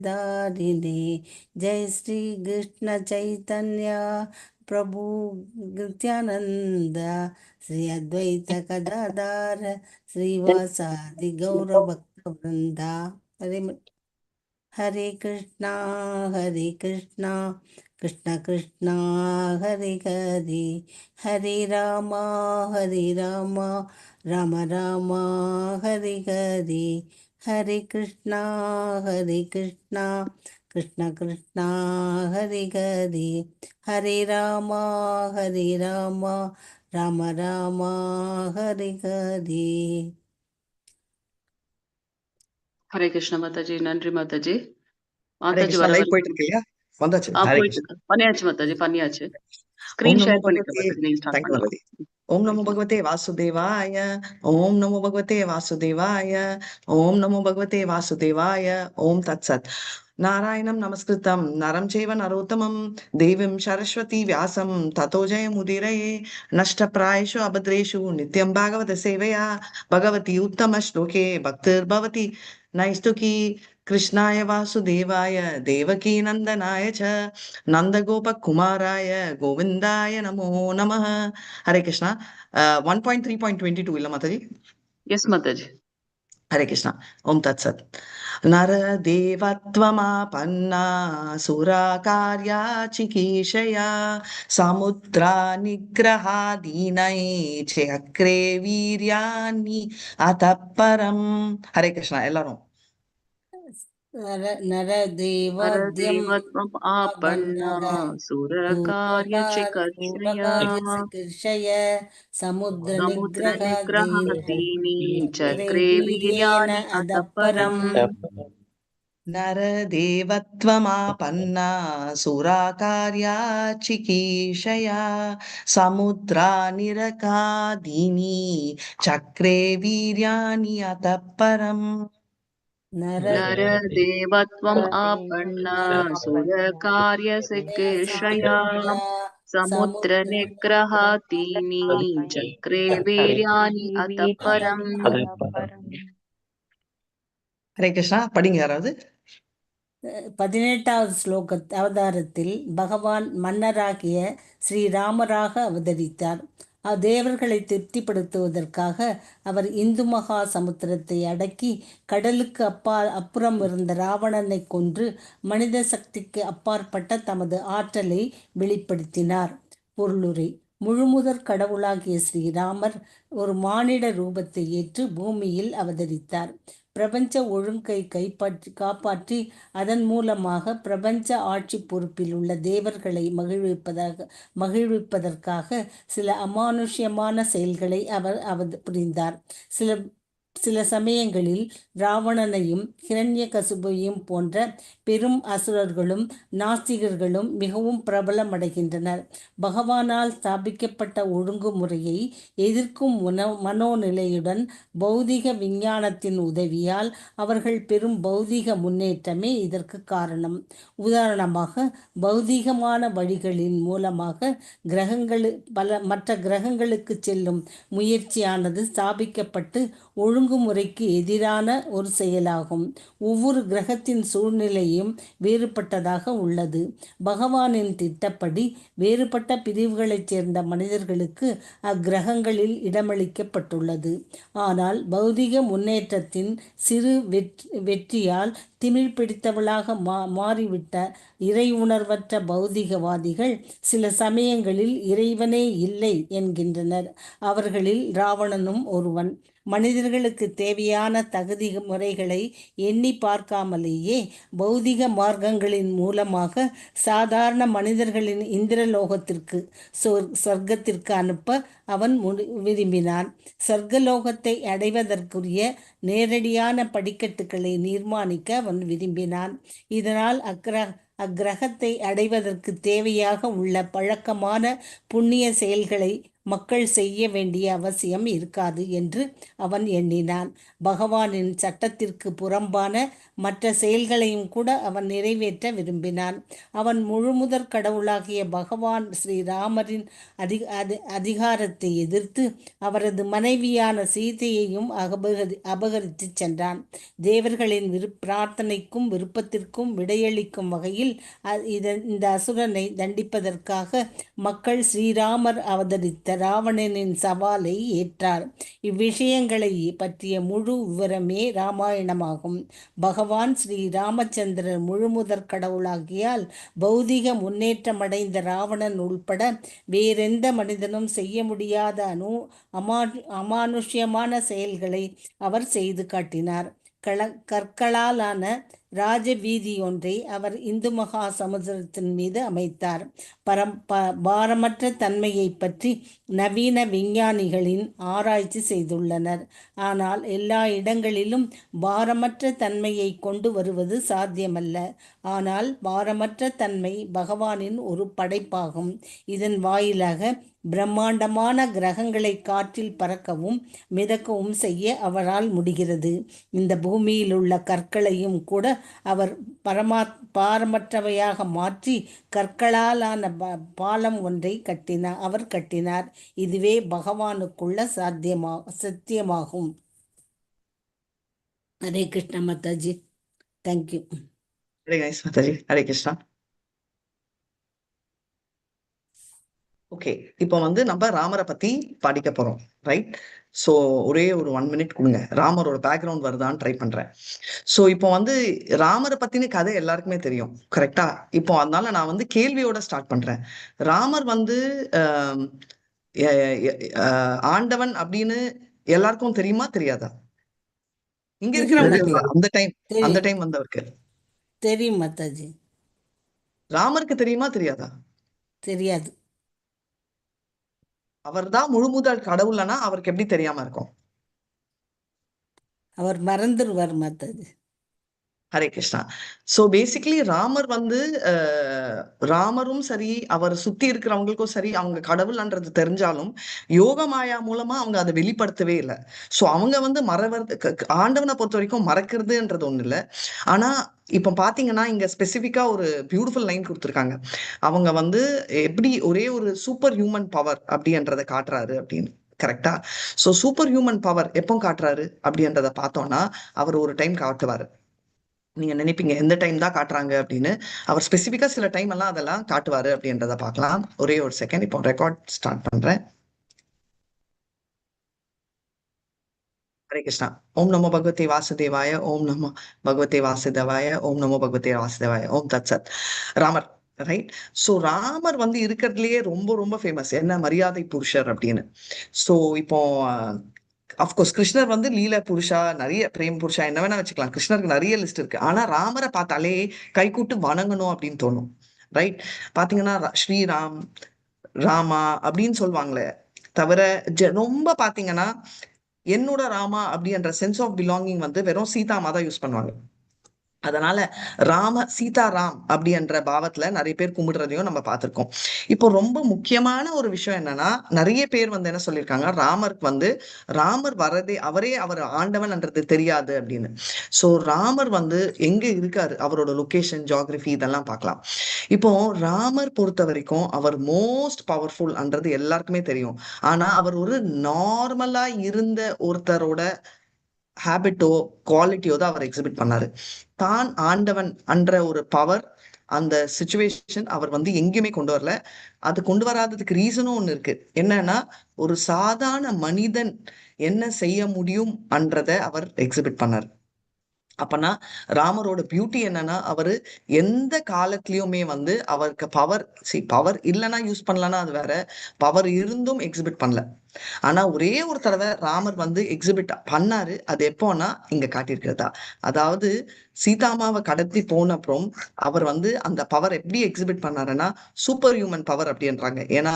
दारिणे जय श्री कृष्ण चैतन्य प्रभु नित्यानंद श्री अद्वैत गदाधर श्रीवासादि गौर भक्त वृंदा। हरे कृष्णा कृष्ण कृष्णा हरे हरे, हरे राम राम राम हरे हरे, हरे कृष्णा कृष्ण कृष्णा हरे हरे, हरे राम राम राम हरे हरे। ஹரே கிருஷ்ண மாதாஜி. நன்றி மாதாஜி. ஹரே மாதாஜி கிருஷ்ணா. வர லைவ் வரைக்கும் போயிட்டு இருக்கு இல்லையா? வந்தாச்சு. ஹரே போயிட்டு கிருஷ்ணா. பண்ணியாச்சு மாதாஜி, பண்ணியாச்சு. ஓம் ஸ்கிரீன் நமோ ஷேர் பண்ணிக்க பகவதே. மாதாஜி, நீங்க ஸ்டார்ட் தேங்க்யூ பண்ணலாம். மாதாஜி. ஓம் நமோ பகவதே வாசுதேவாய. ஓம் நமோ பகவதே வாசுதேவாய. ஓம் நமோ பகவதே வாசுதேவாய. ஓம் தத் சத். நாராயணம் நமஸ்கிருதம் நரம் செய்வ நரோத்தமம் தேவம் சரஸ்வதி வியாசம் ததோ ஜெயமுதிரயே நஷ்டப்பிராயேஷு அபத்ரேஷு நித்யம் பாகவத சேவையா பகவதி உத்தம ஸ்லோகே பக்திர் பவதி நைஸ்துகி கிருஷ்ணாய வாசுதேவாய தேவகி நந்தனாய ச நந்தகோபகுமாராய கோவிந்தாய நமோ நமः. ஹரே கிருஷ்ணா. 1.3.22 இல்ல மாதாஜி? எஸ் மாதாஜி. ஹரே கிருஷ்ணா. ஓம் தத் சத். நரதேவத்வமாபன்னா சுரா கார்யா சிகீஷயா சமுத்ரா நிக்ரஹாதீனை சக்ரே வீர்யாணி அதப்பரம். ஹரே கிருஷ்ணா. எல்லாரும் நரதேவாத்யம் நரதேவத்வம் ஆபன்னா சுரகார்ய சிகர்ஷயா சூரகார்யசிகிர்ஷய சமுத்திர சமுத்திர நிக்ரஹாதீனி சக்ரே வீர்யேன வீர்யாணி அதப்பரம். அதப்பரம். நரதேவத்வமாபன்னா சுரா கார்யா சிகீஷயா சமுத்ரா நிரகாதீனி சக்ரே வீர்யாணி அதப்பரம். நரதேவத்வம் ஆபன்னா சுரகார்ய சிகீர்ஷயா சமுத்திர நிக்ரஹாதீனி சக்ரே வீர்யாணி அதப்பரம். ஹரே கிருஷ்ணா. படிங்க யாராவது. 18வது ஸ்லோக அவதாரத்தில் பகவான் மன்னராகிய ஸ்ரீராமராக அவதரித்தார். தேவர்களை திருப்திப்படுத்துவதற்காக அவர் இந்து மகா சமுத்திரத்தை அடக்கி கடலுக்கு அப்புறம் இருந்த ராவணனை கொன்று மனித சக்திக்கு அப்பாற்பட்ட தமது ஆற்றலை வெளிப்படுத்தினார். பொருளுரை: முழுமுதற் கடவுளாகிய ஸ்ரீராமர் ஒரு மானிட ரூபத்தை ஏற்று பூமியில் அவதரித்தார். பிரபஞ்ச ஒழுங்கை காப்பாற்றி அதன் மூலமாக பிரபஞ்ச ஆட்சி பொறுப்பில் உள்ள தேவர்களை மகிழ்விப்பதற்காக சில அமானுஷ்யமான செயல்களை அவர் புரிந்தார். சில சமயங்களில் ராவணனையும் ஹிரண்யகசிபையும் போன்ற பெரும் அசுரர்களும் நாஸ்திகர்களும் மிகவும் பிரபலமடைகின்றனர். பகவானால் ஸ்தாபிக்கப்பட்ட ஒழுங்குமுறையை எதிர்க்கும் மனோநிலையுடன் பௌதிக விஞ்ஞானத்தின் உதவியால் அவர்கள் பெரும் பௌதிக முன்னேற்றமே இதற்கு காரணம். உதாரணமாக, பௌதிகமான வழிகளின் மூலமாக மற்ற கிரகங்களுக்கு செல்லும் முயற்சியானது ஸ்தாபிக்கப்பட்டு ஒழுங்குமுறைக்கு எதிரான ஒரு செயலாகும். ஒவ்வொரு கிரகத்தின் சூழ்நிலையும் வேறுபட்டதாக உள்ளது. பகவானின் திட்டப்படி வேறுபட்ட பிரிவுகளைச் சேர்ந்த மனிதர்களுக்கு அக்கிரகங்களில் இடமளிக்கப்பட்டுள்ளது. ஆனால் பௌதிக முன்னேற்றத்தின் சிறு வெற்றியால் திமிழ் பிடித்தவளாக மாறிவிட்ட இறை உணர்வற்ற பௌதிகவாதிகள் சில சமயங்களில் இறைவனே இல்லை என்கின்றனர். அவர்களில் ராவணனும் ஒருவன். மனிதர்களுக்கு தேவையான தகுதி முறைகளை எண்ணி பார்க்காமலேயே பௌதிக மார்க்கங்களின் மூலமாக சாதாரண மனிதர்களின் இந்திரலோகத்திற்கு சொர்க்கத்திற்கு அனுப்ப அவன் விரும்பினான். சொர்க்கலோகத்தை அடைவதற்குரிய நேரடியான படிக்கட்டுகளை நிர்மாணிக்க அவன் விரும்பினான். இதனால் அக்கிரகத்தை அடைவதற்கு தேவையாக உள்ள பழக்கமான புண்ணிய செயல்களை மக்கள் செய்ய வேண்டிய அவசியம் இருக்காது என்று அவன் எண்ணினான். பகவானின் சட்டத்திற்கு புறம்பான மற்ற செயல்களையும் கூட அவன் நிறைவேற்ற விரும்பினான். அவன் முழுமுதற் கடவுளாகிய பகவான் ஸ்ரீராமரின் அதிகாரத்தை எதிர்த்து அவரது மனைவியான சீதையையும் அபகரித்து சென்றான். தேவர்களின் பிரார்த்தனைக்கும் விருப்பத்திற்கும் விடையளிக்கும் வகையில் இந்த அசுரனை தண்டிப்பதற்காக மக்கள் ஸ்ரீராமர் அவதரித்த ராவணனின் சவாலை ஏற்றார். இவ்விஷயங்களை பற்றிய முழு விவரமே ராமாயணமாகும். பகவான் ஸ்ரீ ராமச்சந்திரர் முழுமுதற் கடவுளாகியால் பௌதிக முன்னேற்றமடைந்த ராவணன் உள்பட வேறெந்த மனிதனும் செய்ய முடியாத அமானுஷ்யமான செயல்களை அவர் செய்து காட்டினார். கற்களாலான ராஜ வீதியொன்றை அவர் இந்து மகா சமுத்திரத்தின் மீது அமைத்தார். பாரமற்ற தன்மையை பற்றி நவீன விஞ்ஞானிகளின் ஆராய்ச்சி செய்துள்ளனர். ஆனால் எல்லா இடங்களிலும் பாரமற்ற தன்மையை கொண்டு வருவது சாத்தியமல்ல. ஆனால் பாரமற்ற தன்மை பகவானின் ஒரு படைப்பாகும். இதன் வாயிலாக பிரம்மாண்டமான கிரகங்களை காற்றில் பறக்கவும் மிதக்கவும் செய்ய அவரால் முடிகிறது. இந்த பூமியில் உள்ள கற்களையும் கூட அவர் பாரமற்றவையாக மாற்றி கற்களாலான பாலம் ஒன்றை அவர் கட்டினார். இதுவே பகவானுக்குள்ள சத்தியமாகும். ஹரே கிருஷ்ணா மாதாஜி. தேங்க்யூ. மாதாஜி, ஹரே கிருஷ்ணா. ஓகே, இப்போ நம்ம ராமரை பத்தி படிக்க போறோம், ரைட்? ஸோ ஒரே ஒரு 1 minute கொடுங்க, ராமரோட பேக்ரவுண்ட் வருதான்னு ட்ரை பண்றேன். ஸோ இப்போ ராமரை பத்தின கதை எல்லாருக்குமே தெரியும், கரெக்டா? இப்போ அதனால நான் கேள்வியோட ஸ்டார்ட் பண்றேன். ராமர் ஆண்டவன் அப்படின்னு எல்லாருக்கும் தெரியுமா தெரியாதா? இங்க இருக்கிறவங்களுக்கு அந்த டைம் வந்தவருக்கு தெரியும் மாதாஜி. ராமருக்கு தெரியுமா தெரியாதா? தெரியாது. அவர் தான் முழுமுதல் கடவுள்னா அவருக்கு எப்படி தெரியாம இருக்கும்? அவர் மறந்துடுவார் மாதாஜி. ஹரே கிருஷ்ணா. சோ பேசிக்கலி ராமர் ராமரும் சரி, அவர் சுத்தி இருக்கிறவங்களுக்கும் சரி, அவங்க கடவுள்ன்றது தெரிஞ்சாலும் யோக மாயா மூலமா அவங்க அதை வெளிப்படுத்தவே இல்லை. சோ அவங்க ஆண்டவனை பொறுத்த வரைக்கும் மறக்கிறதுன்றது ஒண்ணு இல்லை. ஆனா இப்ப பாத்தீங்கன்னா இங்க ஸ்பெசிபிக்கா ஒரு பியூட்டிஃபுல் லைன் கொடுத்துருக்காங்க. அவங்க எப்படி ஒரே ஒரு சூப்பர் ஹியூமன் பவர் அப்படின்றத காட்டுறாரு அப்படின்னு, கரெக்டா? சோ சூப்பர் ஹியூமன் பவர் எப்போ காட்டுறாரு அப்படின்றத பார்த்தோம்னா அவர் ஒரு டைம் காட்டுவாரு. நீங்க நினைப்பீங்க எந்த டைம் தான் காட்டுறாங்க அப்படின்னு. அவர் ஸ்பெசிபிக்கா சில டைம் எல்லாம் அதெல்லாம் காட்டுவாரு அப்படின்றத பார்க்கலாம். ஒரே ஒரு செகண்ட், இப்போ ரெக்கார்ட் ஸ்டார்ட் பண்றேன். ஹரே கிருஷ்ணா. ஓம் நமோ பகவதே வாசுதேவாய, ஓம் நமோ பகவதே வாசுதேவாய, ஓம் நமோ பகவதே வாசுதேவாய, ஓம் தத் சத். ராமர், ரைட்? சோ ராமர் இருக்கிறதுலயே ரொம்ப ரொம்ப ஃபேமஸ் என்ன, மரியாதை புருஷர் அப்படின்னு. சோ இப்போ அப்கோர்ஸ் கிருஷ்ணர் லீல புருஷா, நிறைய பிரேம் புருஷா, என்ன வேணா வச்சுக்கலாம். கிருஷ்ணருக்கு நிறைய லிஸ்ட் இருக்கு. ஆனா ராமரை பார்த்தாலே கை கூட்டு வணங்கணும் அப்படின்னு தோணும், ரைட்? பாத்தீங்கன்னா ஸ்ரீராம், ராமா அப்படின்னு சொல்லுவாங்களே தவிர ரொம்ப பாத்தீங்கன்னா என்னோட ராமா அப்படின்ற சென்ஸ் ஆஃப் பிலாங்கிங் வெறும் சீதாமா தான் யூஸ் பண்ணுவாங்க. அதனால சீதாராம் அப்படின்ற பாவத்துல நிறைய பேர் கும்பிடுறதையும் நம்ம பார்த்திருக்கோம். இப்போ ரொம்ப முக்கியமான ஒரு விஷயம் என்னன்னா, நிறைய பேர் என்ன சொல்லியிருக்காங்க, ராமருக்கு ராமர் வரதே அவர் ஆண்டவன்ன்றது தெரியாது அப்படின்னு. சோ ராமர் எங்க இருக்காரு, அவரோட லொகேஷன், ஜியோகிராஃபி இதெல்லாம் பார்க்கலாம். இப்போ ராமர் பொறுத்த வரைக்கும் அவர் மோஸ்ட் பவர்ஃபுல்ன்றது எல்லாருக்குமே தெரியும். ஆனா அவர் ஒரு நார்மலா இருந்த ஒருத்தரோட ஹேபிட்டோ குவாலிட்டியோ தான் அவர் எக்ஸிபிட் பண்ணாரு. தான் ஆண்டவன் என்ற ஒரு பவர், அந்த சிச்சுவேஷன் அவர் எங்கேயுமே கொண்டு வரல. அது கொண்டு வராததுக்கு ரீசனும் ஒண்ணு இருக்கு. என்னன்னா, ஒரு சாதாரண மனிதன் என்ன செய்ய முடியும் என்றதை அவர் எக்ஸிபிட் பண்ணார். அப்பனா ராமரோட பியூட்டி என்னன்னா, அவரு எந்த காலத்திலயுமே அவருக்கு பவர் இல்லைன்னா யூஸ் பண்ணலன்னா அது வேற, பவர் இருந்தும் எக்ஸிபிட் பண்ணல. ஆனா ஒரே ஒரு தடவை ராமர் எக்ஸிபிட் பண்ணாரு. அது எப்போன்னா இங்க காட்டியிருக்கிறதா, அதாவது சீதாமாவை கடத்தி போன அப்புறம் அவர் அந்த பவர் எப்படி எக்ஸிபிட் பண்ணாருன்னா சூப்பர் ஹியூமன் பவர் அப்படின்றாங்க. ஏன்னா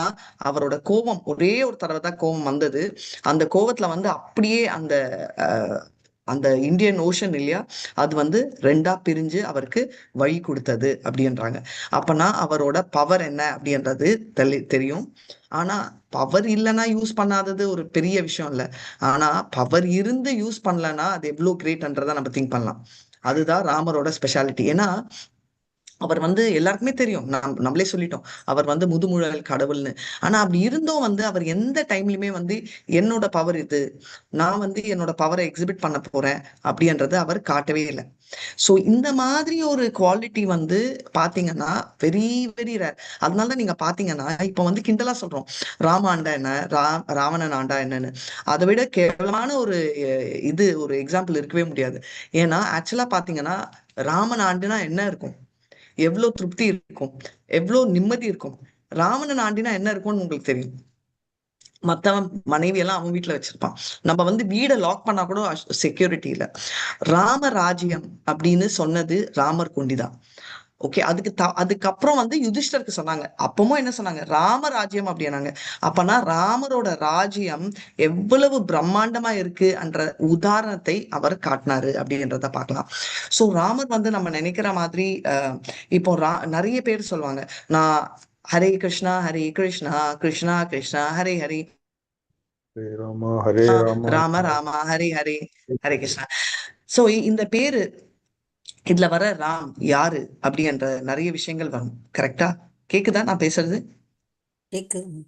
அவரோட கோபம், ஒரே ஒரு தடவை தான் கோபம் வந்தது. அந்த கோபத்துல அப்படியே அந்த அந்த இந்தியன் ஓஷன் இல்லையா, அது வந்து 2ஆ பிரிஞ்சு அவருக்கு வழி கொடுத்தது அப்படின்றாங்க. அப்பனா அவரோட பவர் என்ன அப்படின்றது தெரியும். ஆனா பவர் இல்லைன்னா யூஸ் பண்ணாதது ஒரு பெரிய விஷயம் இல்ல. ஆனா பவர் இருந்து யூஸ் பண்ணலன்னா அது எவ்வளவு கிரேட்ன்றதை நம்ம திங்க் பண்ணலாம். அதுதான் ராமரோட ஸ்பெஷாலிட்டி. ஏன்னா அவர் வந்து எல்லாருக்குமே தெரியும், நம்மளே சொல்லிட்டோம், அவர் வந்து முதுமுழல் கடவுள்னு. ஆனா அப்படி இருந்தும் வந்து அவர் எந்த டைம்லயுமே வந்து என்னோட பவர் இது, நான் வந்து என்னோட பவரை எக்ஸிபிட் பண்ண போறேன் அப்படின்றத அவர் காட்டவே இல்லை. சோ இந்த மாதிரி ஒரு குவாலிட்டி வந்து பாத்தீங்கன்னா வெரி வெரி ரேர். அதனாலதான் நீங்க பாத்தீங்கன்னா இப்ப வந்து கிண்டலா சொல்றோம், ராம ஆண்டா என்ன, ராவணன் ஆண்டா என்னன்னு. அதை விட கேவலமான ஒரு இது ஒரு எக்ஸாம்பிள் இருக்கவே முடியாது. ஏன்னா ஆக்சுவலா பாத்தீங்கன்னா ராமன் ஆண்டுனா என்ன இருக்கும், எவ்வளவு திருப்தி இருக்கும், எவ்வளவு நிம்மதி இருக்கும். ராவணன் ஆண்டினா என்ன இருக்கும்னு உங்களுக்கு தெரியும். மத்தவன் மனைவி எல்லாம் அவன் வீட்டுல வச்சிருப்பான். நம்ம வந்து வீடை லாக் பண்ணா கூட செக்யூரிட்டி இல்ல. ராமராஜ்யம் அப்படின்னு சொன்னது ராமர் கொண்டிதான். ஓகே, அதுக்கப்புறம் வந்து யுதிஷ்டருக்கு சொன்னாங்க. அப்பவும் என்ன சொன்னாங்க, ராமராஜ்யம் அப்படின்னாங்க. அப்பனா ராமரோட ராஜ்யம் எவ்வளவு பிரம்மாண்டமா இருக்கு என்ற உதாரணத்தை அவர் காட்டினாரு அப்படின்றத பார்க்கலாம். சோ ராமர் வந்து நம்ம நினைக்கிற மாதிரி இப்போ நிறைய பேர் சொல்லுவாங்க, நான் ஹரே கிருஷ்ணா ஹரே கிருஷ்ணா கிருஷ்ணா கிருஷ்ணா ஹரே ஹரே, ஹரே ராமா ஹரே ராமா ராம ராமா ஹரே ஹரே, ஹரே கிருஷ்ணா. சோ இந்த பேரு, இதுல வர ராம் யாரு அப்படின்ற நிறைய விஷயங்கள் வரும். கரெக்டா கேக்குதா நான் பேசுறது? கேக்குது.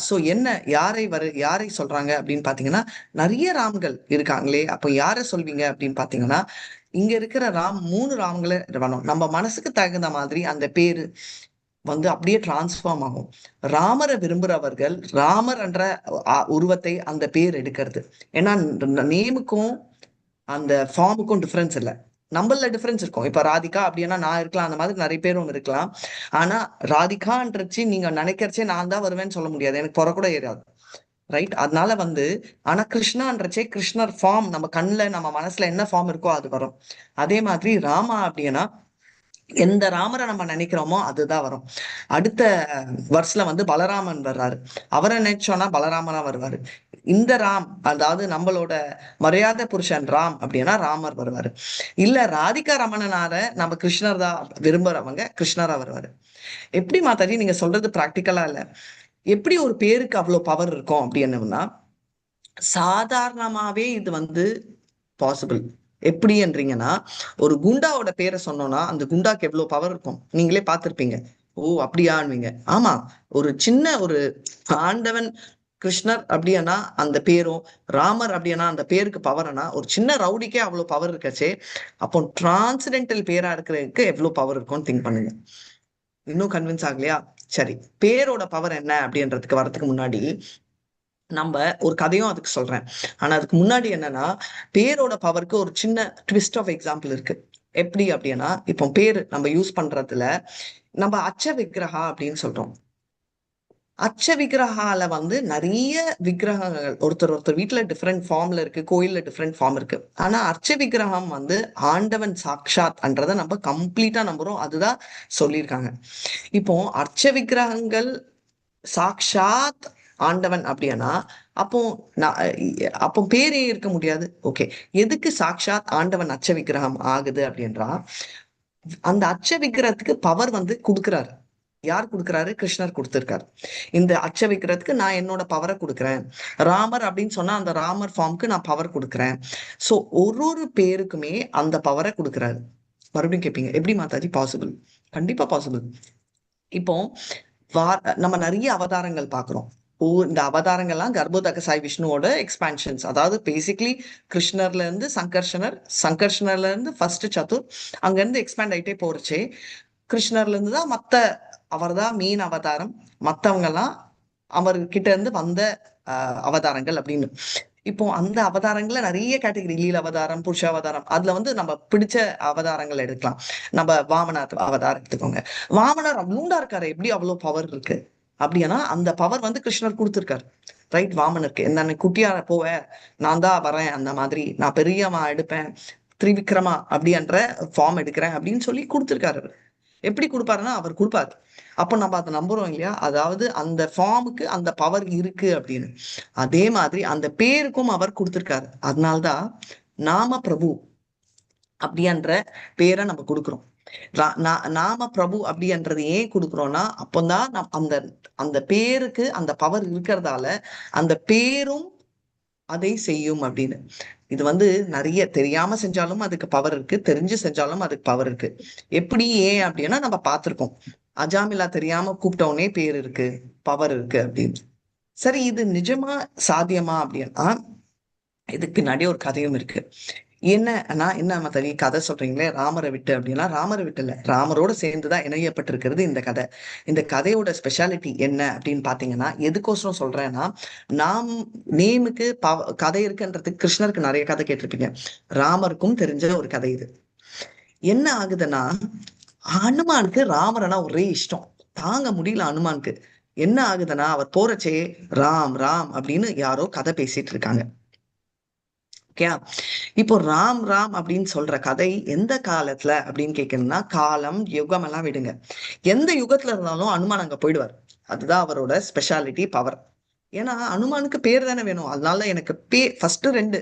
சோ என்ன, யாரை சொல்றாங்க அப்படின்னு பாத்தீங்கன்னா நிறைய ராம்கள் இருக்காங்களே, அப்ப யார சொல்வீங்க அப்படின்னு பாத்தீங்கன்னா இங்க இருக்கிற ராம் 3 ராம்களை வேணும். நம்ம மனசுக்கு தகுந்த மாதிரி அந்த பேரு வந்து அப்படியே டிரான்ஸ்ஃபார்ம் ஆகும். ராமரை விரும்புறவர்கள் ராமர் என்ற உருவத்தை அந்த பேர் எடுக்கிறது. ஏன்னா நேமுக்கும் அந்த ஃபார்முக்கும் டிஃபரன்ஸ் இல்லை. நம்மள டிஃபரன்ஸ் இருக்கும். இப்ப ராதிகா அப்படின்னா நான் இருக்கலாம், அந்த மாதிரி நிறைய பேரும் இருக்கலாம். ஆனா ராதிகான்றச்சு நீங்க நினைக்கிறச்சே நான் தான் வருவேன்னு சொல்ல முடியாது, எனக்கு பொற கூட ஏறாது. ரைட்? அதனால வந்து ஆனா கிருஷ்ணான்றச்சே கிருஷ்ணர் ஃபார்ம் நம்ம கண்ணுல நம்ம மனசுல என்ன ஃபார்ம் இருக்கோ அது வரும். அதே மாதிரி ராமா அப்படின்னா எந்த ராமரை நம்ம நினைக்கிறோமோ அதுதான் வரும். அடுத்த வருஷத்துல வந்து பலராமன் வர்றாரு, அவரை நினைச்சோம்னா பலராமனா வருவாரு. இந்த ராம் அதாவது நம்மளோட மரியாதை புருஷன் ராம் அப்படின்னா ராமர் வருவாரு. இல்ல ராதிகா ரமணனார நம்ம கிருஷ்ணர் தான் விரும்புறவங்க கிருஷ்ணரா வருவாரு. எப்படி மாதாஜி நீங்க சொல்றது பிராக்டிக்கலா இல்ல, எப்படி ஒரு பேருக்கு அவ்வளவு பவர் இருக்கும் அப்படின்னா சாதாரணமாவே இது வந்து பாசிபிள். எப்படி என்றீங்கன்னா ஒரு குண்டாவோட பேரை சொன்னோம்னா அந்த குண்டாக்கு எவ்வளவு பவர் இருக்கும் நீங்களே பார்த்திருப்பீங்க. ஓ அப்படியான்வீங்க. ஆமா, ஒரு சின்ன ஒரு ஆண்டவன் கிருஷ்ணர் அப்படின்னா அந்த பேரும், ராமர் அப்படின்னா அந்த பேருக்கு பவர்னா ஒரு சின்ன ரவுடிக்கே அவ்வளவு பவர் இருக்கச்சே, அப்போ டிரான்சிடென்டல் பேரா இருக்கிறதுக்கு எவ்வளவு பவர் இருக்கும்னு திங்க் பண்ணுங்க. இன்னும் கன்வின்ஸ் ஆகலையா? சரி, பேரோட பவர் என்ன அப்படின்றதுக்கு வரதுக்கு முன்னாடி நம்ம ஒரு கதையும் அதுக்கு சொல்றேன். ஆனா அதுக்கு முன்னாடி என்னன்னா பேரோட பவருக்கு ஒரு சின்ன ட்விஸ்ட் ஆஃப் எக்ஸாம்பிள் இருக்கு. எப்படி அப்படின்னா இப்போ பேரு நம்ம யூஸ் பண்றதுல நம்ம அச்ச விக்கிரகா அப்படின்னு சொல்றோம். அச்ச விக்கிரகால வந்து நிறைய விக்கிரகங்கள் ஒருத்தர் வீட்டுல டிஃப்ரெண்ட் ஃபார்ம்ல இருக்கு, கோயில்ல டிஃப்ரெண்ட் ஃபார்ம் இருக்கு. ஆனா அர்ச்ச விக்கிரகம் வந்து ஆண்டவன் சாக்ஷாத் என்றதை நம்ம கம்ப்ளீட்டா நம்புறோம். அதுதான் சொல்லியிருக்காங்க. இப்போ அர்ச்ச விக்கிரகங்கள் சாக்ஷாத் ஆண்டவன் அப்படின்னா அப்போ அப்போ பேரே இருக்க முடியாது. ஓகே, எதுக்கு சாக்ஷாத் ஆண்டவன் அச்ச விக்கிரகம் ஆகுது அப்படின்றா, அந்த அச்ச விக்கிரகத்துக்கு பவர் வந்து கொடுக்குறாரு. யார் கொடுக்குறாரு? கிருஷ்ணர் கொடுத்திருக்காரு. இந்த அச்ச விக்கிரகத்துக்கு நான் என்னோட பவரை கொடுக்குறேன். ராமர் அப்படின்னு சொன்னா அந்த ராமர் ஃபார்முக்கு நான் பவர் கொடுக்குறேன். சோ ஒரு பேருக்குமே அந்த பவரை கொடுக்குறாரு. மறுபடியும் கேட்பீங்க, எப்படி மாதாஜி பாசிபிள்? கண்டிப்பா பாசிபிள். இப்போ நம்ம நிறைய அவதாரங்கள் பாக்குறோம். இந்த அவதாரங்கள்லாம் கர்ப்போதக சாய் விஷ்ணுவோட எக்ஸ்பான்ஷன்ஸ். அதாவது பேசிக்லி கிருஷ்ணர்ல இருந்து சங்கர்ஷனர்ல இருந்து ஃபர்ஸ்ட் சதுர், அங்க இருந்து எக்ஸ்பேண்ட் ஆயிட்டே போறச்சே கிருஷ்ணர்ல இருந்து தான் அவர் தான் மெயின் அவதாரம். மத்தவங்க எல்லாம் அவர்கிட்ட இருந்து வந்த அவதாரங்கள் அப்படின்னு. இப்போ அந்த அவதாரங்கள்ல நிறைய கேட்டகரி, லீல அவதாரம், புருஷ அவதாரம், அதுல வந்து நம்ம பிடிச்ச அவதாரங்கள் எடுக்கலாம். நம்ம வாமனார் அவதாரம் எடுத்துக்கோங்க. வாமனார் அவ்வளோண்டா இருக்காரு, எப்படி அவ்வளவு பவர் இருக்கு அப்படின்னா அந்த பவர் வந்து கிருஷ்ணர் கொடுத்திருக்காரு. ரைட்? வாமனருக்கு என்ன குட்டியா போவ, நான் தான் வரேன், அந்த மாதிரி நான் பெரியமா எடுப்பேன், திரிவிக்ரமா அப்படின்ற ஃபார்ம் எடுக்கிறேன் அப்படின்னு சொல்லி கொடுத்திருக்காரு. எப்படி கொடுப்பாருன்னா அவர் கொடுப்பாரு. அப்போ நம்ம அதை நம்புறோம் இல்லையா? அதாவது அந்த ஃபார்முக்கு அந்த பவர் இருக்கு அப்படின்னு. அதே மாதிரி அந்த பேருக்கும் அவர் கொடுத்திருக்காரு. அதனால்தான் நாம பிரபு அப்படின்ற பேரை நம்ம கொடுக்குறோம். நாம பிரபு அப்படின்றது ஏன் கொடுக்குறோம்னா, அப்போதான் அந்த அந்த பேருக்கு அந்த பவர் இருக்கிறதால அந்த பேரும் அதை செய்யும் அப்படின்னு. இது நிறைய தெரியாம செஞ்சாலும் அதுக்கு பவர் இருக்கு, தெரிஞ்சு செஞ்சாலும் அதுக்கு பவர் இருக்கு. எப்படி ஏன் அப்படின்னா நம்ம பார்த்திருக்கோம். அஜாமிலா தெரியாம கூப்பிட்டவனே பேர் இருக்கு, பவர் இருக்கு அப்படின்னு. சரி, இது நிஜமா சாத்தியமா அப்படின்னா இதுக்கு பின்னாடி ஒரு கதையும் இருக்கு. என்ன மாதாஜி கதை சொல்றீங்களே ராமரை விட்டு அப்படின்னா, ராமரை விட்டு இல்ல, ராமரோட சேர்ந்துதான் இணையப்பட்டிருக்கிறது இந்த கதை. இந்த கதையோட ஸ்பெஷாலிட்டி என்ன அப்படின்னு பாத்தீங்கன்னா, எதுக்கோசரம் சொல்றேன்னா, நாம் நேமுக்கு கதை இருக்குன்றதுக்கு கிருஷ்ணருக்கு நிறைய கதை கேட்டிருப்பீங்க. ராமருக்கும் தெரிஞ்ச ஒரு கதை இது. என்ன ஆகுதுன்னா, ஹனுமானுக்கு ராமரனா ஒரே இஷ்டம், தாங்க முடியல ஹனுமானுக்கு. என்ன ஆகுதுன்னா, அவர் போறச்சே ராம் ராம் அப்படின்னு யாரோ கதை பேசிட்டு இருக்காங்க. ஓகே, இப்போ ராம் ராம் அப்படின்னு சொல்ற கதை எந்த காலத்துல அப்படின்னு கேட்கணும்னா, காலம் யுகம் எல்லாம் விடுங்க, எந்த யுகத்துல இருந்தாலும் அனுமான் அங்க போயிடுவார். அதுதான் அவரோட ஸ்பெஷாலிட்டி, பவர். ஏன்னா அனுமானுக்கு பேர் தானே வேணும். அதனால எனக்கு ஃபர்ஸ்ட் 2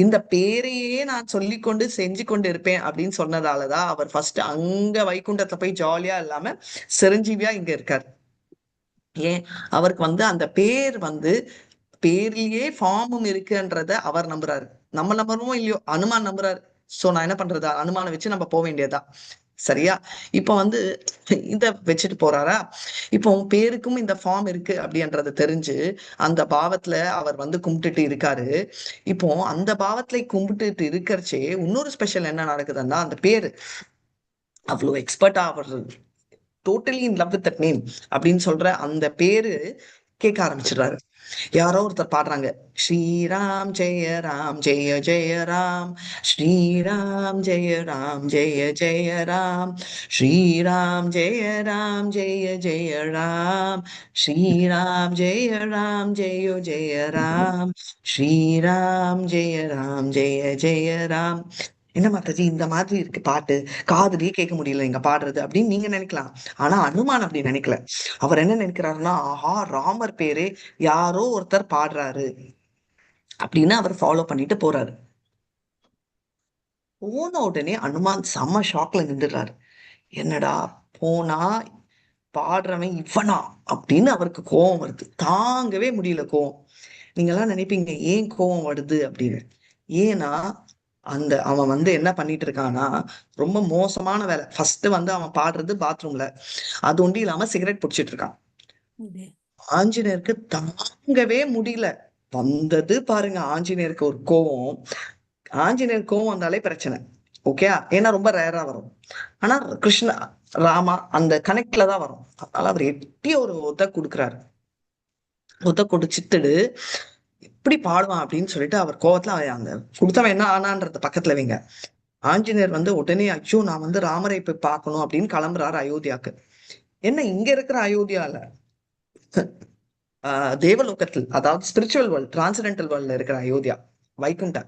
இந்த பேரையே நான் சொல்லி கொண்டு செஞ்சு கொண்டு இருப்பேன் அப்படின்னு சொன்னதாலதான் அவர் ஃபர்ஸ்ட் அங்க வைகுண்டத்துல போய் ஜாலியா இல்லாம சிரஞ்சீவியா இங்க இருக்காரு. ஏன் அவருக்கு அந்த பேர் பேர்லயே ஃபார்மும் இருக்குன்றத அவர் நம்புறாரு. நம்ம நம்புறோமோ இல்லையோ, அனுமான் நம்புறாரு. சோ நான் என்ன பண்றது, அனுமானை வச்சு நம்ம போக வேண்டியதா. சரியா? இப்ப இத வச்சுட்டு போறாரா. இப்போ பேருக்கும் இந்த ஃபார்ம் இருக்கு அப்படின்றது தெரிஞ்சு அந்த பாவத்துல அவர் கும்பிட்டுட்டு இருக்காரு. இப்போ அந்த பாவத்துல கும்பிட்டுட்டு இருக்கறச்சே இன்னொரு ஸ்பெஷல் என்ன நடக்குதுன்னா, அந்த பேரு அவ்வளவு எக்ஸ்பர்ட்டா அவர் totally in love with that name அப்படின்னு சொல்ற அந்த பேரு கேட்க ஆரம்பிச்சிடுறாரு. யாரோ ஒருத்தர் பாடுறாங்க, ஸ்ரீராம் ஜெய ராம் ஜெய ஜெய ராம், ஸ்ரீராம் ஜெய ராம் ஜெய ஜெய ராம், ஸ்ரீராம் ஜெய ராம் ஜெய ஜெய ராம், ஸ்ரீராம் ஜெய ராம் ஜெய ஜெய ராம், ஸ்ரீராம் ஜெய ராம் ஜெய ஜெய ராம். என்ன மாதாஜி இந்த மாதிரி இருக்கு பாட்டு, காதுலயே கேட்க முடியல நீங்க பாடுறது அப்படின்னு நீங்க நினைக்கலாம். ஆனா அனுமான் அப்படி நினைக்கல. அவர் என்ன நினைக்கிறாருன்னா, ஆஹா ராமர் பேரே யாரோ ஒருத்தர் பாடுறாரு அப்படின்னு அவர் ஃபாலோ பண்ணிட்டு போறாரு. போன உடனே அனுமான் செம்ம ஷாக்ல நின்றுறாரு. என்னடா போனா பாடுறவன் இவனா அப்படின்னு அவருக்கு கோபம் வருது. தாங்கவே முடியல கோவம். நீங்க எல்லாம் நினைப்பீங்க ஏன் கோவம் வருது அப்படின்னு. ஏன்னா அவன் என்ன பண்ணிட்டு இருக்கான்னா, ரொம்ப மோசமான வேலை. ஃபர்ஸ்ட் அவன் பாடுறது பாத்ரூம்ல, அது ஒண்டி இல்லாம சிகரெட் பிடிச்சிட்டு இருக்கான். ஆஞ்சநேயருக்கு தாங்கவே முடியல. வந்தது பாருங்க ஆஞ்சநேயருக்கு ஒரு கோவம். ஆஞ்சநேயர் கோவம் வந்தாலே பிரச்சனை. ஓகே, ஏன்னா ரொம்ப ரேரா வரும். ஆனா கிருஷ்ண ராமா அந்த கனெக்ட்ல தான் வரும். அதனால அவர் எட்டி ஒரு உத கொடுக்குறாரு. உத கொடுத்துட்டு எப்படி பாடுவான் அப்படின்னு சொல்லிட்டு அவர் கோவத்துல அந்த கொடுத்தவன் என்ன ஆனான்றத பக்கத்துல வைங்க. ஆஞ்சநேயர் உடனே அச்சோ நான் ராமரை போய் பார்க்கணும் அப்படின்னு கிளம்புறாரு அயோத்தியாக்கு. என்ன இங்க இருக்கிற அயோத்தியால தேவலோகத்தில், அதாவது ஸ்பிரிச்சுவல் வேர்ல்ட், டிரான்சென்டென்டல் வேர்ல்ட்ல இருக்கிற அயோத்தியா வைகுண்டா.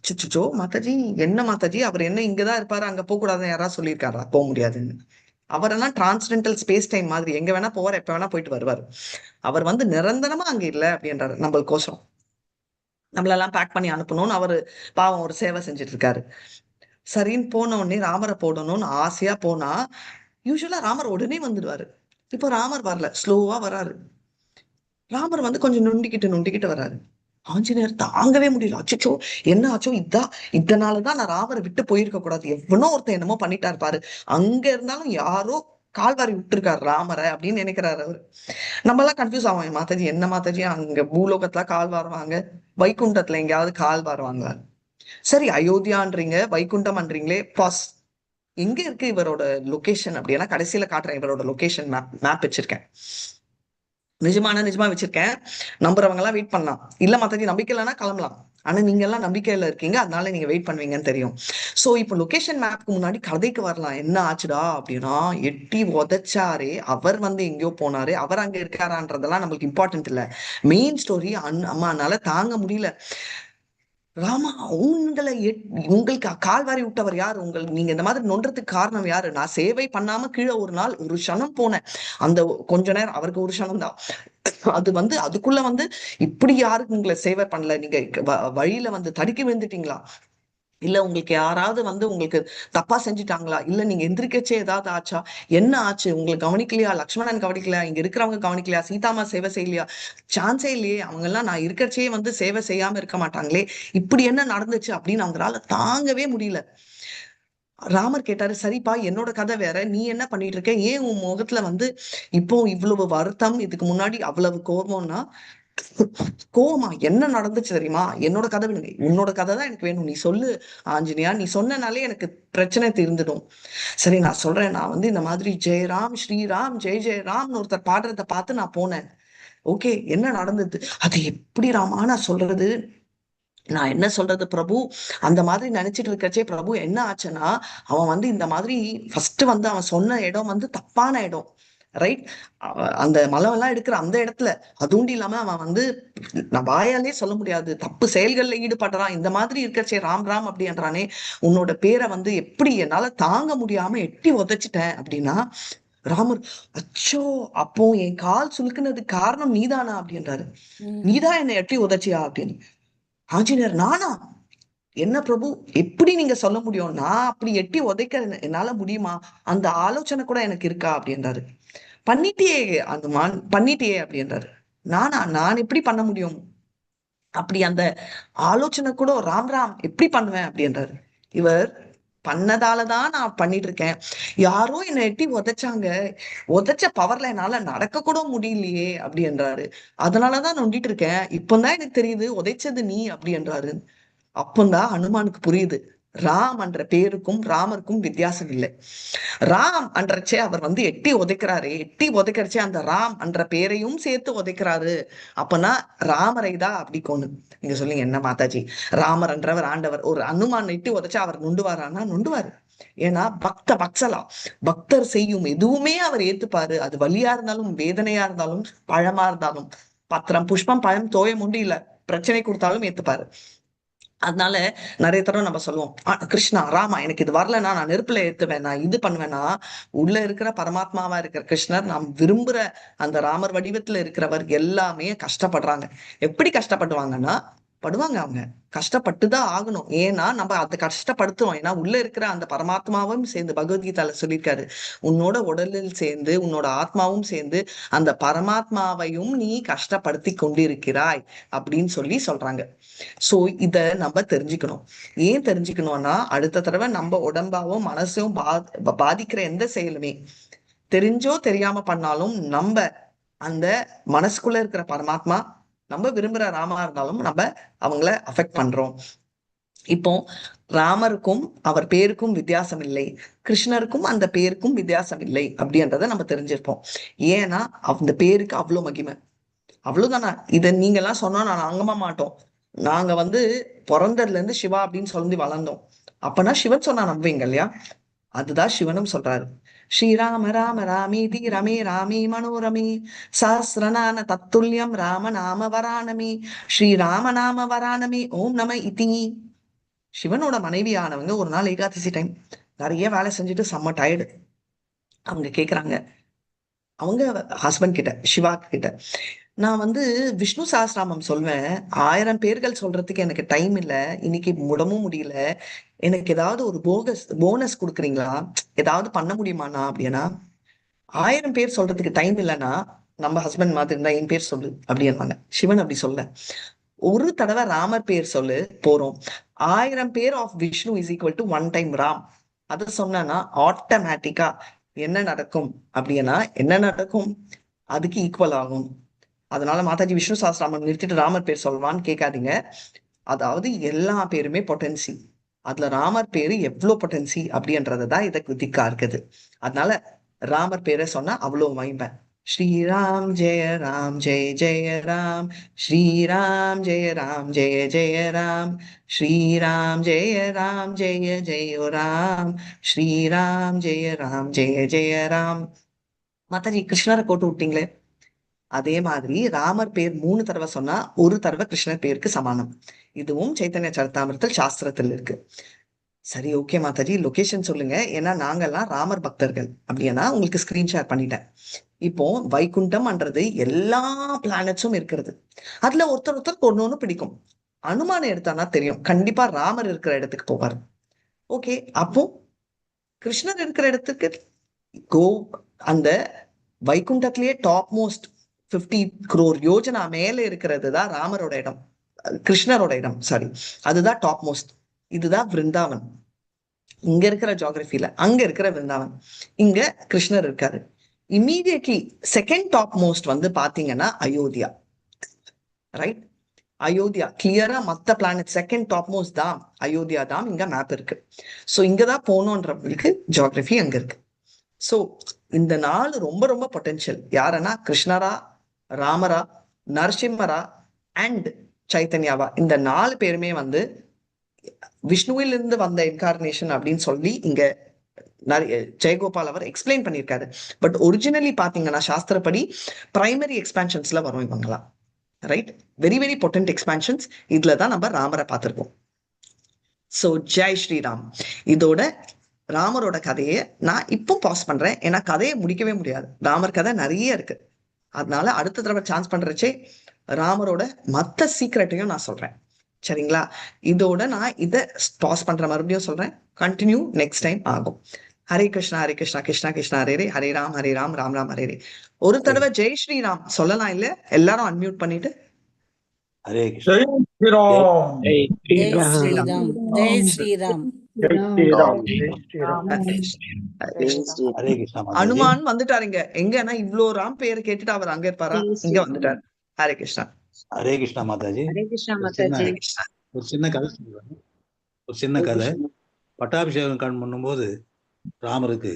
சுச்சோ மாதாஜி என்ன மாதாஜி, அவர் என்ன இங்கதான் இருப்பாரு, அங்க போக கூடாதுன்னு யாராவது சொல்லியிருக்காரா? போக முடியாதுன்னு. அவரெல்லாம் டிரான்சென்டென்டல் ஸ்பேஸ் டைம் மாதிரி எங்க வேணா போவார், எப்ப வேணா போயிட்டு வருவார். அவர் நிரந்தரமா அங்க இல்ல அப்படின்றாரு. நம்மளுக்கோசரம் நம்மளெல்லாம் பேக் பண்ணி அனுப்பணும்னு அவரு பாவம் ஒரு சேவை செஞ்சுட்டு இருக்காரு. சரின்னு போன உடனே ராமரை போடணும்னு ஆசையா போனா, யூஸ்வலா ராமர் உடனே வந்துடுவாரு. இப்போ ராமர் வரல, ஸ்லோவா வராரு. ராமர் கொஞ்சம் நொண்டிக்கிட்டு வராரு. ஆஞ்சநேயர் தாங்கவே முடியல. அச்சோ என்ன ஆச்சோ, இதனாலதான் நான் ராமரை விட்டு போயிருக்க கூடாது, எவ்வளோ ஒருத்தன் என்னமோ பண்ணிட்டாரு பாரு, அங்க இருந்தாலும் யாரோ கால்வாரி விட்டுருக்காரு ராமரை அப்படின்னு நினைக்கிறாரு அவரு. நம்ம எல்லாம் கன்ஃபியூஸ் ஆகும், மாதாஜி என்ன மாதாஜி அங்க பூலோகத்துல கால் வாருவாங்க, வைகுண்டத்துல எங்கேயாவது கால் வாருவாங்களா? சரி அயோத்தியான்றீங்க, வைகுண்டம்ன்றீங்களே, பாஸ். எங்க இருக்கு இவரோட லொகேஷன் அப்படின்னா கடைசியில காட்டுறேன். இவரோட லொகேஷன் மேப் வச்சிருக்கேன். நிஜமா வச்சிருக்கேன். நம்புறவங்க எல்லாம் வெயிட் பண்ணலாம். இல்ல மாதாஜி நம்பிக்கை இல்லைன்னா கிளம்பலாம். ஆனா நீங்க எல்லாம் நம்பிக்கையில இருக்கீங்க, அதனால நீங்க வெயிட் பண்ணுவீங்கன்னு தெரியும். சோ இப்போ லொகேஷன் மேப்க்கு முன்னாடி கதைக்கு வரலாம். என்ன ஆச்சுடா அப்படின்னா, எட்டி உதைச்சாரே அவர் எங்கேயோ போனாரு, அவர் அங்க இருக்காரான்றதெல்லாம் நம்மளுக்கு இம்பார்ட்டன்ட் இல்ல. மெயின் ஸ்டோரி அம்மானால தாங்க முடியல. ராமா, உங்களுக்கு கால் வாரி விட்டவர் யாரு? நீங்க இந்த மாதிரி நொன்றதுக்கு காரணம் யாரு? நான் சேவை பண்ணாம கீழே ஒரு நாள் ஒரு க்ஷணம் போனேன். அந்த கொஞ்ச நேரம், அவருக்கு ஒரு க்ஷணம் தான். அதுக்குள்ள இப்படி யாருக்கு உங்களை சேவை பண்ணல? நீங்க வழியில தடுக்கி விழுந்துட்டீங்களா? இல்ல உங்களுக்கு யாராவது உங்களுக்கு தப்பா செஞ்சுட்டாங்களா? இல்ல நீங்க எந்திரிக்கச்சே ஏதாவது ஆச்சா? என்ன ஆச்சு? உங்களுக்கு கவனிக்கலையா? லக்ஷ்மணன் கவனிக்கலையா? இங்க இருக்கிறவங்க கவனிக்கலையா? சீதாமா சேவை செய்யலையா? சான்ஸே இல்லையே. அவங்க எல்லாம் நான் இருக்கச்சே சேவை செய்யாம இருக்க மாட்டாங்களே. இப்படி என்ன நடந்துச்சு அப்படின்னு அவங்களால தாங்கவே முடியல. ராமர் கேட்டாரு, சரிப்பா, என்னோட கதை வேற, நீ என்ன பண்ணிட்டு இருக்க? ஏன் உன் முகத்துல இப்போ இவ்வளவு வருத்தம், இதுக்கு முன்னாடி அவ்வளவு கோபம்னா? கோவமா? என்ன நடந்துச்சு தெரியுமா? என்னோட கதை வேணுங்க. உன்னோட கதை தான் எனக்கு வேணும். நீ சொல்லு ஆஞ்சநேயா. நீ சொன்னனாலே எனக்கு பிரச்சனை தீர்ந்துடும். சரி, நான் சொல்றேன். நான் இந்த மாதிரி ஜெயராம் ஸ்ரீராம் ஜெய் ஜெயராம்னு ஒருத்தர் பாடுறத பார்த்து நான் போனேன். ஓகே, என்ன நடந்தது? அது எப்படி ராமா நான் சொல்றது? நான் என்ன சொல்றது பிரபு? அந்த மாதிரி நினைச்சிட்டு இருக்கச்சே பிரபு என்ன ஆச்சுன்னா, அவன் இந்த மாதிரி ஃபர்ஸ்ட் அவன் சொன்ன இடம் தப்பான இடம். ரைட்? அந்த மலம் எல்லாம் எடுக்கிற அந்த இடத்துல, அதுவும் இல்லாம அவன் நான் வாயாலே சொல்ல முடியாது, தப்பு செயல்கள்ல ஈடுபடுறான். இந்த மாதிரி இருக்கச்சே ராம் ராம் அப்படின்றானே, உன்னோட பேரை எப்படி என்னால தாங்க முடியாம எட்டி உதைச்சிட்டேன் அப்படின்னா. ராமர், அச்சோ, அப்போ என் கால் சுலுக்குனதுக்கு காரணம் நீதானா அப்படின்றாரு. நீதான் என்னை எட்டி உதைச்சியா அப்படின்னு. ஆஞ்சநேயர், நானா? என்ன பிரபு, எப்படி நீங்க சொல்ல முடியும்? நான் அப்படி எட்டி உதைக்க என்னால முடியுமா? அந்த ஆலோசனை கூட எனக்கு இருக்கா அப்படின்றாரு. பண்ணிட்டியே அனுமான், பண்ணிட்டியே அப்படின்றாரு. நான் எப்படி பண்ண முடியும்? அப்படி அந்த ஆலோசனை கூட ராம் ராம் எப்படி பண்ணுவேன் அப்படின்றாரு. இவர் பண்ணதாலதான் நான் பண்ணிட்டு இருக்கேன். யாரோ என்னை எட்டி உதைச்சாங்க, உதைச்ச பவர்ல என்னால நடக்க கூட முடியலையே அப்படின்றாரு. அதனாலதான் நொண்டிட்டு இருக்கேன். இப்பதான் எனக்கு தெரியுது உதைச்சது நீ அப்படின்றாரு. அப்பந்தான் ஹனுமானுக்கு புரியுது, ராம் என்ற பேருக்கும் ராமருக்கும் வித்தியாசம் இல்லை. ராம் என்றச்சே அவர் எட்டி உதைக்கிறாரு. எட்டி உதைக்கிறச்சே அந்த ராம் என்ற பேரையும் சேர்த்து உதைக்கிறாரு. அப்பனா ராமரை தான் அப்படி கொண்டு நீங்க சொல்லுங்க, என்ன மாதாஜி, ராமர் என்றவர் ஆண்டவர், ஒரு அனுமான் எட்டி உதைச்சா அவர் நொண்டுவாரானா? நொண்டுவாரு. ஏன்னா பக்தலா, பக்தர் செய்யும் எதுவுமே அவர் ஏத்துப்பாரு. அது வலியா இருந்தாலும், வேதனையா இருந்தாலும், பழமா இருந்தாலும். பத்திரம் புஷ்பம் பழம் தோயம் உண்டு இல்ல, பிரச்சனை கொடுத்தாலும் ஏத்துப்பாரு. அதனால நிறைய தடவை நம்ம சொல்லுவோம், கிருஷ்ணா ராமா எனக்கு இது வரலன்னா நான் நெருப்புல ஏத்துவேன், நான் இது பண்ணுவேன்னா. உள்ள இருக்கிற பரமாத்மாவா இருக்கிற கிருஷ்ணர், நாம் விரும்புற அந்த ராமர் வடிவத்துல இருக்கிறவர் எல்லாமே கஷ்டப்படுறாங்க. எப்படி கஷ்டப்படுவாங்கன்னா, அவங்க கஷ்டப்பட்டுதான் ஆகணும். ஏன்னா நம்ம அதை கஷ்டப்படுத்துறோம். ஏன்னா உள்ள இருக்கிற அந்த பரமாத்மாவும் சேர்ந்து பகவத்கீதால சொல்லியிருக்காரு, உன்னோட உடலில் சேர்ந்து உன்னோட ஆத்மாவும் சேர்ந்து அந்த பரமாத்மாவையும் நீ கஷ்டப்படுத்தி கொண்டிருக்கிறாய் அப்படின்னு சொல்றாங்க. சோ இத நம்ம தெரிஞ்சுக்கணும். ஏன் தெரிஞ்சுக்கணும்னா, அடுத்த தடவை நம்ம உடம்பாவும் மனசும் பாதிக்கிற எந்த செயலுமே தெரிஞ்சோ தெரியாம பண்ணாலும், நம்ம அந்த மனசுக்குள்ள இருக்கிற பரமாத்மா, நம்ம விரும்புற ராமா இருந்தாலும் நம்ம அவங்கள அஃபெக்ட் பண்றோம். இப்போ ராமருக்கும் அவர் பேருக்கும் வித்தியாசம் இல்லை, கிருஷ்ணருக்கும் அந்த பேருக்கும் வித்தியாசம் இல்லை அப்படின்றத நம்ம தெரிஞ்சிருப்போம். ஏன்னா அந்த பேருக்கு அவ்வளவு மகிமை. அவ்வளவுதானா? இதை நீங்க எல்லாம் சொன்னா நான் அங்கமா மாட்டோம். நாங்க பிறந்ததுல இருந்து சிவா அப்படின்னு சொல்லி வளர்ந்தோம். அப்பனா சிவன் சொன்னா நம்புவீங்க இல்லையா? அதுதான் சிவனும் சொல்றாரு. ஸ்ரீராம ராம ராமேதி ரமே ராமே மனோரமே சஹஸ்ரநாம தத்துல்யம் ராம நாம வராணமே ஸ்ரீராம நாம வராணமே ஓம் நம இதி. சிவனோட மனைவியானவங்க ஒரு நாள் ஏகாதசி டைம் நிறைய வேலை செஞ்சுட்டு செம்ம டயர்டு. அவங்க கேக்குறாங்க, அவங்க ஹஸ்பண்ட் கிட்ட, சிவா கிட்ட, நான் விஷ்ணு சஹஸ்ரநாமம் சொல்வேன், 1000 பேர்கள் சொல்றதுக்கு எனக்கு டைம் இல்ல, இன்னைக்கு முடமும் முடியல, எனக்கு ஏதாவது ஒரு போனஸ் கொடுக்குறீங்களா? ஏதாவது பண்ண முடியுமாண்ணா அப்படின்னா. 1000 பேர் சொல்றதுக்கு டைம் இல்லைன்னா, நம்ம ஹஸ்பண்ட் மாதிரி இருந்தா என் பேர் சொல்லு அப்படின்னாங்க. சிவன் அப்படி சொல்ல, ஒரு தடவை ராமர் பேர் சொல்லு போறோம். 1000 பேர் of Vishnu is equal to 1 time Ram. அதை சொன்னா ஆட்டோமேட்டிக்கா என்ன நடக்கும் அப்படின்னா, என்ன நடக்கும்? அதுக்கு ஈக்குவல் ஆகும். அதனால மாதாஜி விஷ்ணு சஹஸ்ரநாமம் நிறுத்திட்டு ராமர் பேர் சொல்வான்னு கேட்காதீங்க. அதாவது எல்லா பேருமே பொட்டன்சி, அதுல ராமர் பேரு எவ்வளவு பொட்டன்சி அப்படின்றதுதான் இதுக்கு திக்கா இருக்குது. அதனால ராமர் பேரை சொன்னா அவ்வளவு மகிமை. ஸ்ரீராம் ஜெய ராம் ஜெய ஜெய ராம் ஸ்ரீராம் ஜெய ராம் ஜெய ஜெய ராம் ஸ்ரீராம் ஜெய ராம் ஜெய ஜெய ராம் ஸ்ரீராம் ஜெய ராம் ஜெய ஜெய ராம். மாதாஜி கிருஷ்ணரை போட்டு விட்டீங்களே, அதே மாதிரி ராமர் பேர் 3 தடவை சொன்னா 1 தடவை கிருஷ்ணர் பேருக்கு சமானம். இதுவும் சைத்தன்ய சரிதாமிரத்தில் சாஸ்திரத்தில் இருக்கு. சரி, ஓகே மாதாஜி, லொகேஷன் சொல்லுங்க. ஏன்னா நாங்கெல்லாம் ராமர் பக்தர்கள். அப்படின்னா உங்களுக்கு ஸ்கிரீன் ஷேர் பண்ணிட்டேன். இப்போ வைகுண்டம்ன்றது எல்லா பிளானட்ஸும் இருக்கிறது. அதுல ஒருத்தருக்கு ஒண்ணு பிடிக்கும். அனுமானம் எடுத்தானா தெரியும், கண்டிப்பா ராமர் இருக்கிற இடத்துக்கு போவார். ஓகே, அப்போ கிருஷ்ணர் இருக்கிற இடத்துக்கு கோ. அந்த வைகுண்டத்திலேயே டாப் மோஸ்ட் 50 crore யோஜனா மேல இருக்கிறது தான் ராமரோட இடம், கிருஷ்ணரோட இடம், சாரி, அதுதான் டாப் மோஸ்ட். இதுதான் விருந்தாவன். இங்க இருக்கிற ஜியோகிராஃபில அங்க இருக்கிற விருந்தாவன், இங்க கிருஷ்ணர் இருக்காரு. இமீடியட்லி செகண்ட் டாப் மோஸ்ட் வந்து பாத்தீங்கன்னா அயோத்தியா, ரைட்? அயோத்தியா கிளியரா மத்த பிளானட் செகண்ட் டாப் மோஸ்ட் தான் அயோத்தியா தான். இங்க மேப் இருக்கு. சோ இங்கதான் போகணுன்றவங்களுக்கு ஜியோகிராஃபி அங்க இருக்கு. சோ இந்த 4 ரொம்ப ரொம்ப பொட்டென்ஷியல். யாரனா கிருஷ்ணரா, ராமரா, நரசிம்மரா அண்ட் சைத்தன்யாவா, இந்த 4 பேருமே வந்து விஷ்ணுவிலிருந்து வந்த இன்கார்னேஷன் அப்படின்னு சொல்லி இங்க ஜெயகோபால் அவர் எக்ஸ்பிளைன் பண்ணியிருக்காரு. பட் ஒரிஜினலி பாத்தீங்கன்னா சாஸ்திரப்படி பிரைமரி எக்ஸ்பான்ஷன்ஸ்ல வரும் இவங்கலாம், right? Very very potent expansions. இதுல தான் நம்ம ராமரை பார்த்திருக்கோம். சோ ஜெய் ஸ்ரீராம். இதோட ராமரோட கதையை நான் இப்போ பாஸ் பண்றேன். ஏன்னா கதையை முடிக்கவே முடியாது, ராமர் கதை நிறைய இருக்கு. அதனால அடுத்த தடவை சான்ஸ் பண்றச்சே ராமரோட மத்த சீக்ரெட்டையும் நான் சொல்றேன். சரிங்களா? இதோட நான் இதை பாஸ் பண்ற, மறுபடியும் சொல்றேன், கண்டினியூ நெக்ஸ்ட் டைம் ஆகும். ஹரே கிருஷ்ணா ஹரே கிருஷ்ணா கிருஷ்ணா கிருஷ்ணா ஹரே ஹரே, ஹரே ராம் ராம் ராம் ஹரே ஹரே. ஒரு தடவை ஜெய் ஸ்ரீராம் சொல்லலாம் இல்ல? எல்லாரும் அன்மியூட் பண்ணிட்டு ஹரே கிருஷ்ணா. ஜெய் ஸ்ரீராம், ஜெய் ஸ்ரீராம். ஹரே கிருஷ்ணா மாதாஜி. அனுமான் வந்துட்டாருங்க. எங்கன்னா இவ்ளோ ராம் பேரை கேட்டுட்டு அவர் அங்க இருப்பாரா? இங்க வந்துட்டார். ஹரே கிருஷ்ணா. ஹரே கிருஷ்ணா மாதாஜி. ஹரே கிருஷ்ணா ஒரு மாதாஜி. சின்ன கதை சொல்லுவாங்க. ஒரு சின்ன கதை. பட்டாபிஷேகம் கண் பண்ணும்போது ராமருக்கு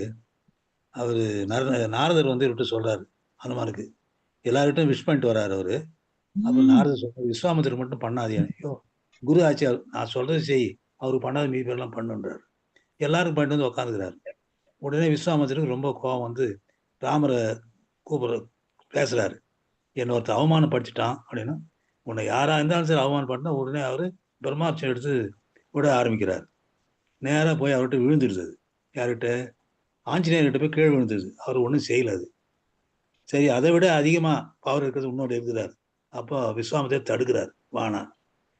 அவரு நாரதர் வந்து விட்டு சொல்றாரு ஹனுமானுக்கு, எல்லார்கிட்டும் விஷ் பண்ணிட்டு வர்றாரு அவரு. அப்ப நாரதர் சொல்றாரு, விஸ்வாமித்திரர் மட்டும் பண்ணாதே, ஐயோ குரு ஆச்சியார் நான் சொல்றது செய், அவரு பண்ணாத மீதி பேர்லாம் பண்ணுன்றாரு. எல்லாரும் பண்ணிட்டு வந்து உட்காந்துக்கிறாரு. உடனே விஸ்வாமித்திரருக்கு ரொம்ப கோபம் வந்து ராமரை கூப்பிட பேசுறாரு. என்னை ஒருத்தர் அவமானப்படுத்திட்டான் அப்படின்னா, உன்னை யாரா இருந்தாலும் சரி அவமானப்படுத்தினா உடனே அவரு பிரம்மாஸ்திரம் எடுத்து விட ஆரம்பிக்கிறார். நேராக போய் அவர்கிட்ட விழுந்துடுது. யார்கிட்ட? ஆஞ்சநேயர்கிட்ட போய் கீழே விழுந்துடுது. அவர் ஒன்றும் செய்யல. அது சரி, அதை விட அதிகமா பவர் இருக்கிறது இன்னொரு இருக்கிறார். அப்போ விஸ்வாமித்திரர் தடுக்கிறார், வானா.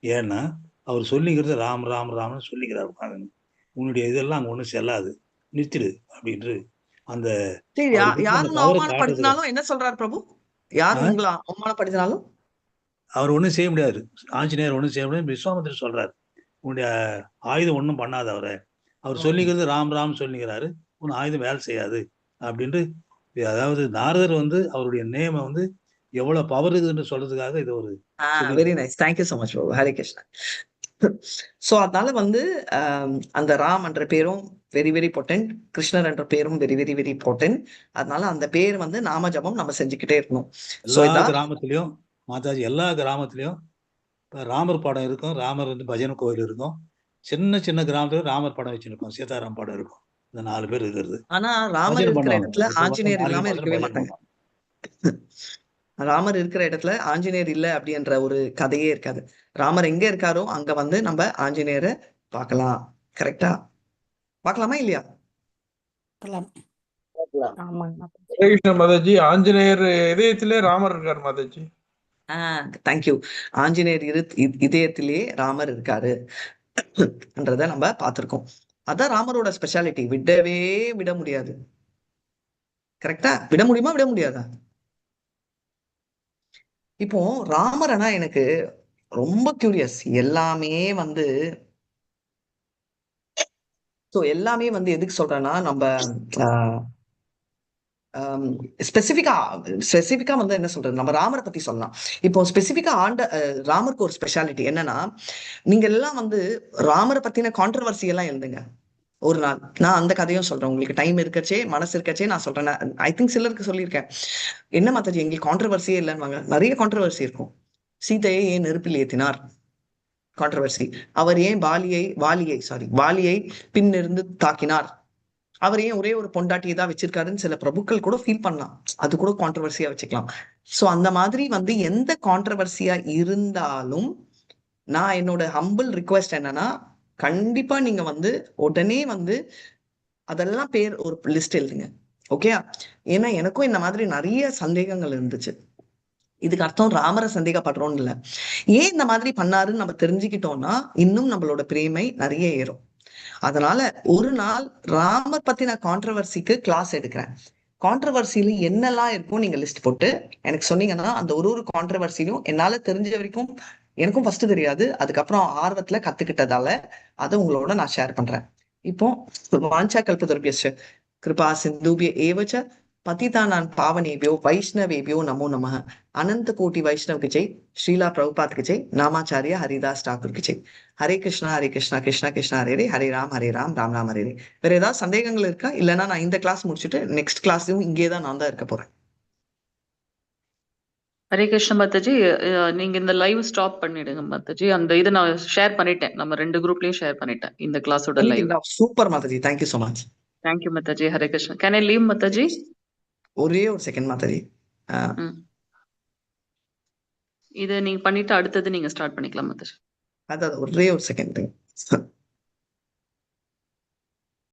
ஏன்னா அவர் சொல்லிக்கிறது ராம் ராம் ராம்னு சொல்லிக்கிறார். உன்னுடைய இதெல்லாம் அங்கே ஒன்றும் செல்லாது, நிறுத்திடு அப்படின்ட்டு. அந்த யாரும் அவமானப்படுத்தினாலும் என்ன சொல்றாரு பிரபு? யாரும் உங்களை அவமானப்படுத்தினாலும் அவர் ஒன்றும் செய்ய முடியாது. ஆஞ்சநேயர் ஒன்றும் செய்ய முடியாது. விஸ்வாமித்திரர் சொல்றாரு, உன்னுடைய ஆயுதம் ஒன்றும் பண்ணாது அவரை. அவர் சொல்லிக்கிறது ராம் ராம் சொல்லிக்கிறாரு, உன் ஆயுதம் வேலை செய்யாது அப்படின்ட்டு. அதாவது நாரதர் வந்து அவருடைய நேம வந்து எவ்வளவு பவர் இருக்குதுன்னு சொல்றதுக்காக இது ஒரு very nice. Thank you so much Prabhu. Hare Krishna. So அதனால வந்து அந்த ராம் என்ற பேரும் வெரி வெரி பொட்டன்ட், கிருஷ்ணர் என்ற பேரும் வெரி வெரி வெரி பொட்டன்ட். அதனால அந்த பேர் வந்து நாம ஜபம் நம்ம செஞ்சுக்கிட்டே இருக்கணும். எல்லா கிராமத்திலயும் மாதாஜி, எல்லா கிராமத்திலயும் ராமர் படம் இருக்கும். ராமர் வந்து பஜனை கோயில் இருக்கும். சின்ன சின்ன கிராமத்துல ராமர் படம் வச்சிருக்கோம், சீதாராம் படம் இருக்கும். இந்த 4 பேர் இருக்கிறது. ஆனா ராமர் இருக்கிற இடத்துல ஆஞ்சநேயர் இல்லாம இருக்கவே மாட்டாங்க. ராமர் இருக்கிற இடத்துல ஆஞ்சநேயர் இல்ல அப்படின்ற ஒரு கதையே இருக்காது. ராமர் எங்க இருக்காரோ அங்க வந்து நம்ம ஆஞ்சநேயரை பார்க்கலாம். கரெக்டா? பார்க்கலாமா இல்லையா? மாதாஜி, ஆஞ்சநேயர் இதயத்திலே ராமர் இருக்காரு மாதாஜி. தேங்க்யூ. ஆஞ்சநேயர் இதயத்திலே ராமர் இருக்காரு என்றத நம்ம பார்த்திருக்கோம். அதான் ராமரோட ஸ்பெஷாலிட்டி. விடவே விட முடியாது. கரெக்டா? விட முடியுமா, விட முடியாதா? இப்போ ராமரனா எனக்கு ரொம்ப கியூரியஸ். எல்லாமே வந்து எதுக்கு சொல்றேன்னா, நம்ம ஸ்பெசிபிக்கா வந்து என்ன சொல்றது, நம்ம ராமரை பத்தி சொல்லலாம். இப்போ ஸ்பெசிபிக்கா ராமருக்கு ஒரு ஸ்பெஷாலிட்டி என்னன்னா, நீங்க எல்லாம் வந்து ராமரை பத்தின கான்ட்ரவர்சி எல்லாம் எழுதுங்க ஒரு நாள். நான் அந்த கதையும் சொல்றேன் உங்களுக்கு, டைம் இருக்கச்சே மனசு இருக்கச்சே நான் சொல்றேன். ஐ திங்க் சிலருக்கு சொல்லியிருக்கேன். என்ன மாதாஜி எங்களுக்கு கான்ட்ரவர்சியே இல்லைன்னு. நிறைய கான்ட்ரவர்சி இருக்கும். சீதையை ஏன் நெருப்பில் ஏத்தினார், கான்ட்ரவர்சி. அவர் ஏன் வாலியை பின்னிருந்து தாக்கினார், அவர் ஏன் ஒரே ஒரு பொண்டாட்டியை தான் வச்சிருக்காருன்னு சில பிரபுக்கள் கூட ஃபீல் பண்ணலாம். அது கூட கான்ட்ரவர்சியா வச்சுக்கலாம். சோ அந்த மாதிரி வந்து எந்த கான்ட்ரவர்சியா இருந்தாலும் நான் என்னோட ஹம்பிள் ரிக்வெஸ்ட் என்னன்னா, கண்டிப்பா நீங்க வந்து உடனே வந்து அதெல்லாம் பேர் ஒரு லிஸ்ட் எழுதுங்க. ஓகே? ஏன்னா எனக்கும் இந்த மாதிரி நிறைய சந்தேகங்கள் இருந்துச்சு. இதுக்கு அர்த்தம் ராமரை சந்தேகப்படுறோம்னு இல்ல. ஏன் இந்த மாதிரி பண்ணாருன்னு நம்ம தெரிஞ்சுக்கிட்டோம்னா இன்னும் நம்மளோட பிரேமை நிறைய ஏறும். அதனால ஒரு நாள் ராமர் பத்தின கான்ட்ரவர்சிக்கு கிளாஸ் எடுக்கிறேன். கான்ட்ரவர்சியில என்னெல்லாம் இருக்கும் நீங்க லிஸ்ட் போட்டு எனக்கு சொன்னீங்கன்னா அந்த ஒரு கான்ட்ரவர்சிலையும் என்னால தெரிஞ்ச வரைக்கும் எனக்கும் ஃபர்ஸ்ட் தெரியாது, அதுக்கப்புறம் ஆர்வத்துல கத்துக்கிட்டதால அதை உங்களோட நான் ஷேர் பண்றேன். இப்போ வாஞ்சா கல்பதர்பியஸ்ய கிருபா சிந்துபிய ஏவச்ச பதிதானான் பாவனேபியோ வைஷ்ணவேபியோ நமோ நமः. அனந்த கோட்டி வைஷ்ணவ் ஜெய், ஸ்ரீலா பிரபுபாத் ஜெய், நாமாச்சாரியா ஹரிதாஸ் டாக்கூர் ஜெய். ஹரே கிருஷ்ணா கிருஷ்ணா கிருஷ்ணா ஹரே ஹரே ராம் ராம் ராம் ஹரே. வேற ஏதாவது சந்தேகங்கள் இருக்கா? இல்லைன்னா நான் இந்த கிளாஸ் முடிச்சுட்டு நெக்ஸ்ட் கிளாஸ்லயும் இங்கே தான் நான் தான் இருக்க போறேன். ஹரே கிருஷ்ண மாதாஜி, நீங்க இந்த லைவ் ஸ்டாப் பண்ணிடுங்க மாதாஜி. அந்த இதை நான் ஷேர் பண்ணிட்டேன், நம்ம 2 குரூப்லயும் ஷேர் பண்ணிட்டேன் இந்த கிளாஸோட live. Super Mataji, thank you so much. Thank you Mataji. Hare Krishna. Can I leave Mataji? ஒரே ஒரு செகண்ட் மாதாஜி. இது நீங்க பண்ணிட்டு அடுத்தது நீங்க ஸ்டார்ட் பண்ணிக்கலாம் மாதாஜி. அதாவது ஒரே ஒரு செகண்ட்.